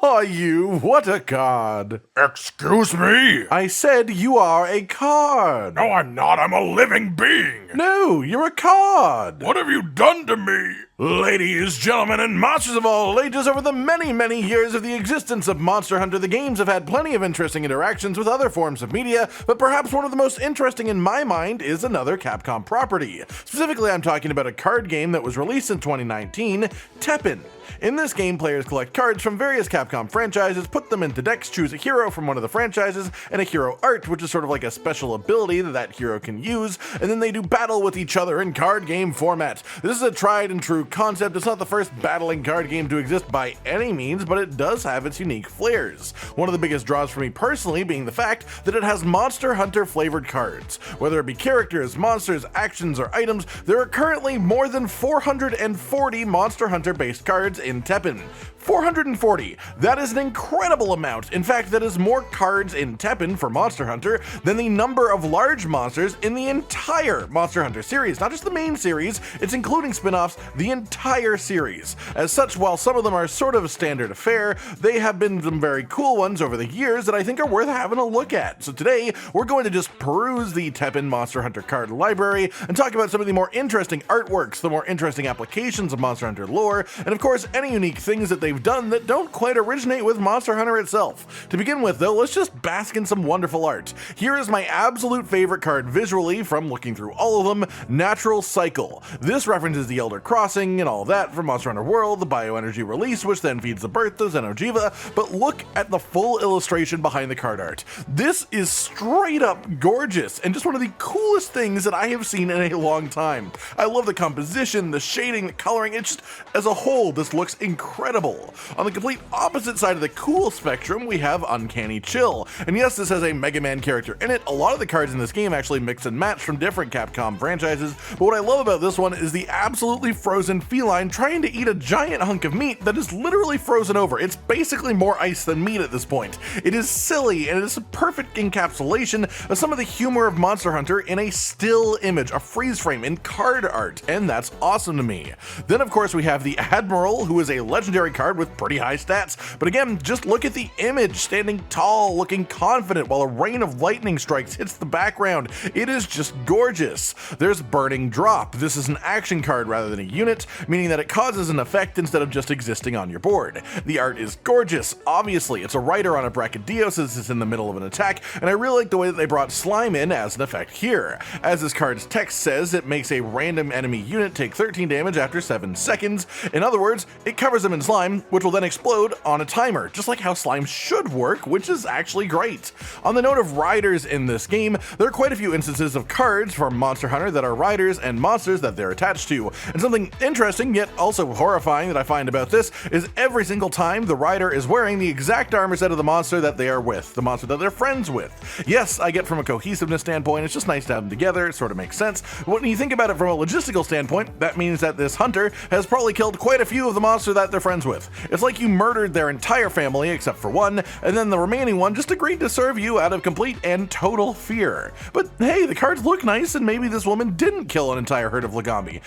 Are you? What a card! Excuse me? I said you are a card! No, I'm not. I'm a living being. No, you're a card! What have you done to me? Ladies, gentlemen, and monsters of all ages, over the many, many years of the existence of Monster Hunter, the games have had plenty of interesting interactions with other forms of media, but perhaps one of the most interesting in my mind is another Capcom property. Specifically, I'm talking about a card game that was released in 2019, Teppen. In this game, players collect cards from various Capcom franchises, put them into decks, choose a hero from one of the franchises, and a hero art, which is sort of like a special ability that hero can use, and then they do battle with each other in card game format. This is a tried and true concept. It's not the first battling card game to exist by any means, but it does have its unique flares. One of the biggest draws for me personally being the fact that it has Monster Hunter flavored cards. Whether it be characters, monsters, actions, or items, there are currently more than 440 Monster Hunter based cards in Teppen. 440. That is an incredible amount. In fact, that is more cards in Teppen for Monster Hunter than the number of large monsters in the entire Monster Hunter series. Not just the main series, it's including spin-offs, the entire series. As such, while some of them are sort of a standard affair, they have been some very cool ones over the years that I think are worth having a look at. So today, we're going to just peruse the Teppen Monster Hunter card library and talk about some of the more interesting artworks, the more interesting applications of Monster Hunter lore, and of course, any unique things that they've done that don't quite originate with Monster Hunter itself. To begin with though, let's just bask in some wonderful art. Here is my absolute favorite card visually from looking through all of them, Natural Cycle. This references the Elder Crossing and all that from Monster Hunter World, the bioenergy release which then feeds the birth of Xeno'jiiva, but look at the full illustration behind the card art. This is straight up gorgeous and just one of the coolest things that I have seen in a long time. I love the composition, the shading, the coloring, it's just, as a whole, this looks incredible. On the complete opposite side of the cool spectrum, we have Uncanny Chill. And yes, this has a Mega Man character in it. A lot of the cards in this game actually mix and match from different Capcom franchises, but what I love about this one is the absolutely frozen feline trying to eat a giant hunk of meat that is literally frozen over. It's basically more ice than meat at this point. It is silly, and it is a perfect encapsulation of some of the humor of Monster Hunter in a still image, a freeze frame in card art, and that's awesome to me. Then of course we have the Admiral, who is a legendary card with pretty high stats, but again, just look at the image, standing tall, looking confident while a rain of lightning strikes hits the background. It is just gorgeous. There's Burning Drop. This is an action card rather than a unit, meaning that it causes an effect instead of just existing on your board. The art is gorgeous. Obviously, it's a rider on a Brachydios as it's in the middle of an attack, and I really like the way that they brought slime in as an effect here. As this card's text says, it makes a random enemy unit take 13 damage after 7 seconds. In other words, it covers them in slime, which will then explode on a timer, just like how slime should work, which is actually great. On the note of riders in this game, there are quite a few instances of cards from Monster Hunter that are riders and monsters that they're attached to. And something interesting, yet also horrifying that I find about this, is every single time the rider is wearing the exact armor set of the monster that they are with, the monster that they're friends with. Yes, I get from a cohesiveness standpoint, it's just nice to have them together, it sort of makes sense. But when you think about it from a logistical standpoint, that means that this hunter has probably killed quite a few of the monster that they're friends with. It's like you murdered their entire family except for one, and then the remaining one just agreed to serve you out of complete and total fear. But hey, the cards look nice, and maybe this woman didn't kill an entire herd of Lagami.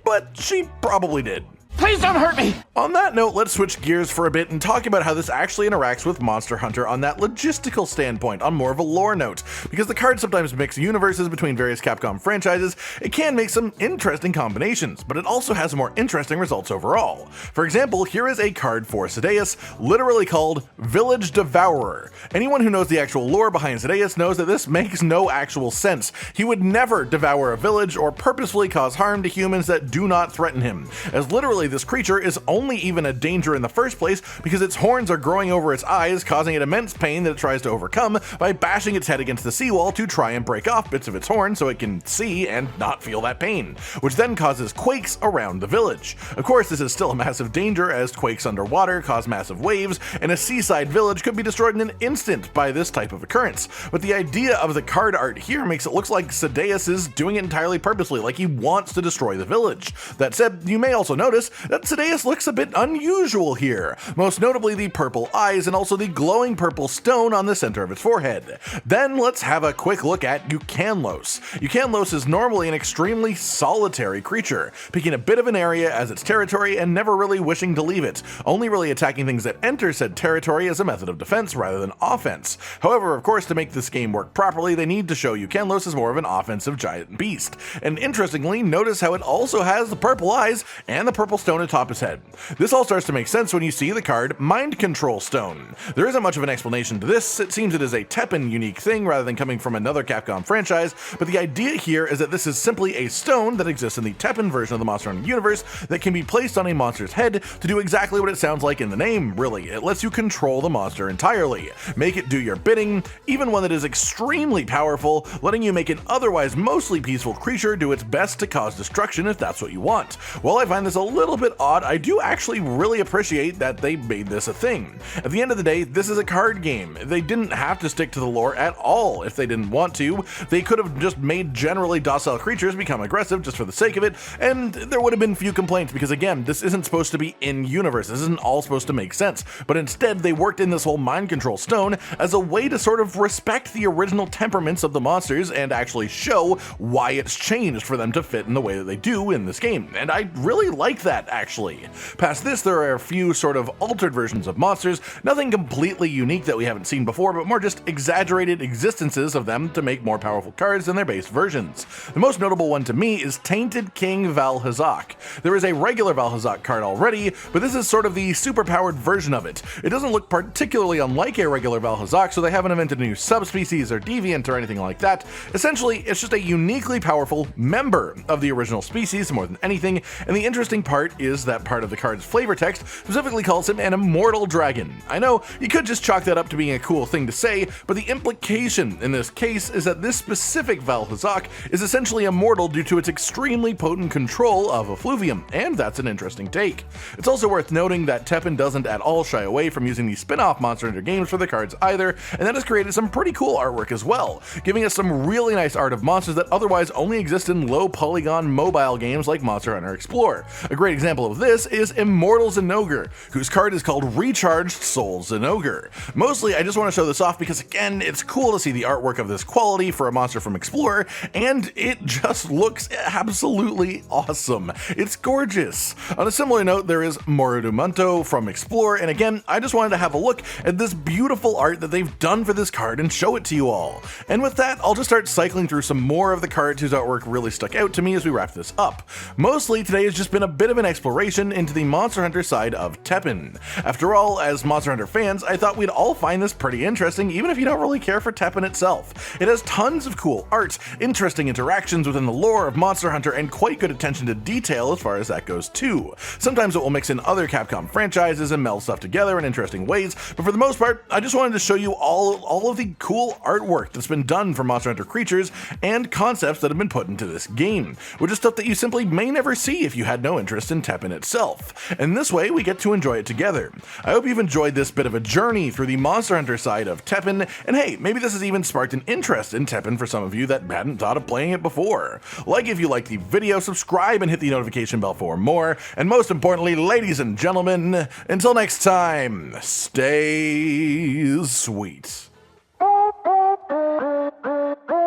But she probably did. Please don't hurt me! On that note, let's switch gears for a bit and talk about how this actually interacts with Monster Hunter on that logistical standpoint, on more of a lore note. Because the cards sometimes mix universes between various Capcom franchises, it can make some interesting combinations, but it also has more interesting results overall. For example, here is a card for Sadeas, literally called Village Devourer. Anyone who knows the actual lore behind Sadeas knows that this makes no actual sense. He would never devour a village or purposefully cause harm to humans that do not threaten him, as literally this creature is only even a danger in the first place because its horns are growing over its eyes, causing it immense pain that it tries to overcome by bashing its head against the seawall to try and break off bits of its horn so it can see and not feel that pain, which then causes quakes around the village. Of course, this is still a massive danger as quakes underwater cause massive waves, and a seaside village could be destroyed in an instant by this type of occurrence. But the idea of the card art here makes it look like Sadeas is doing it entirely purposely, like he wants to destroy the village. That said, you may also notice that Sadeas looks a bit unusual here, most notably the purple eyes and also the glowing purple stone on the center of its forehead. Then let's have a quick look at Eucanlos. Eucanlos is normally an extremely solitary creature, picking a bit of an area as its territory and never really wishing to leave it, only really attacking things that enter said territory as a method of defense rather than offense. However, of course, to make this game work properly, they need to show Eucanlos as more of an offensive giant beast. And interestingly, notice how it also has the purple eyes and the purple stone atop his head. This all starts to make sense when you see the card Mind Control Stone. There isn't much of an explanation to this. It seems it is a Teppen unique thing rather than coming from another Capcom franchise, but the idea here is that this is simply a stone that exists in the Teppen version of the Monster Hunter universe that can be placed on a monster's head to do exactly what it sounds like in the name, really. It lets you control the monster entirely, make it do your bidding, even one that is extremely powerful, letting you make an otherwise mostly peaceful creature do its best to cause destruction if that's what you want. While I find this a little bit odd, I do actually really appreciate that they made this a thing. At the end of the day, this is a card game. They didn't have to stick to the lore at all if they didn't want to. They could have just made generally docile creatures become aggressive just for the sake of it, and there would have been few complaints because again, this isn't supposed to be in-universe. This isn't all supposed to make sense, but instead they worked in this whole mind control stone as a way to sort of respect the original temperaments of the monsters and actually show why it's changed for them to fit in the way that they do in this game, and I really like that actually. Past this, there are a few sort of altered versions of monsters, nothing completely unique that we haven't seen before, but more just exaggerated existences of them to make more powerful cards than their base versions. The most notable one to me is Tainted King Valhazak. There is a regular Valhazak card already, but this is sort of the superpowered version of it. It doesn't look particularly unlike a regular Valhazak, so they haven't invented a new subspecies or deviant or anything like that. Essentially, it's just a uniquely powerful member of the original species more than anything, and the interesting part is that part of the card's flavor text specifically calls him an immortal dragon. I know, you could just chalk that up to being a cool thing to say, but the implication in this case is that this specific Valhazak is essentially immortal due to its extremely potent control of effluvium, and that's an interesting take. It's also worth noting that Teppen doesn't at all shy away from using the spin-off Monster Hunter games for the cards either, and that has created some pretty cool artwork as well, giving us some really nice art of monsters that otherwise only exist in low polygon mobile games like Monster Hunter Explore. A great example of this is Immortal Zinogre, whose card is called Recharged Soul Zinogre. Mostly I just want to show this off because again, it's cool to see the artwork of this quality for a monster from Explorer, and it just looks absolutely awesome. It's gorgeous. On a similar note, there is Moridumanto from Explorer, and again, I just wanted to have a look at this beautiful art that they've done for this card and show it to you all. And with that, I'll just start cycling through some more of the cards whose artwork really stuck out to me as we wrap this up. Mostly today has just been a bit of an exploration into the Monster Hunter side of Teppen. After all, as Monster Hunter fans, I thought we'd all find this pretty interesting even if you don't really care for Teppen itself. It has tons of cool art, interesting interactions within the lore of Monster Hunter, and quite good attention to detail as far as that goes too. Sometimes it will mix in other Capcom franchises and meld stuff together in interesting ways, but for the most part, I just wanted to show you all of the cool artwork that's been done for Monster Hunter creatures and concepts that have been put into this game, which is stuff that you simply may never see if you had no interest in Teppen itself. And this way, we get to enjoy it together. I hope you've enjoyed this bit of a journey through the Monster Hunter side of Teppen, and hey, maybe this has even sparked an interest in Teppen for some of you that hadn't thought of playing it before. Like if you liked the video, subscribe and hit the notification bell for more, and most importantly, ladies and gentlemen, until next time, stay sweet.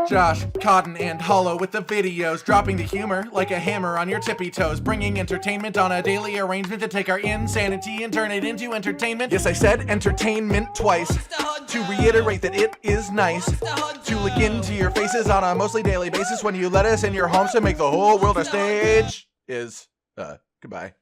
Josh, Cotton, and Hollow with the videos, dropping the humor like a hammer on your tippy toes, bringing entertainment on a daily arrangement to take our insanity and turn it into entertainment. Yes, I said entertainment twice, to reiterate that it is nice to look into your faces on a mostly daily basis when you let us in your homes to make the whole world a stage. Goodbye.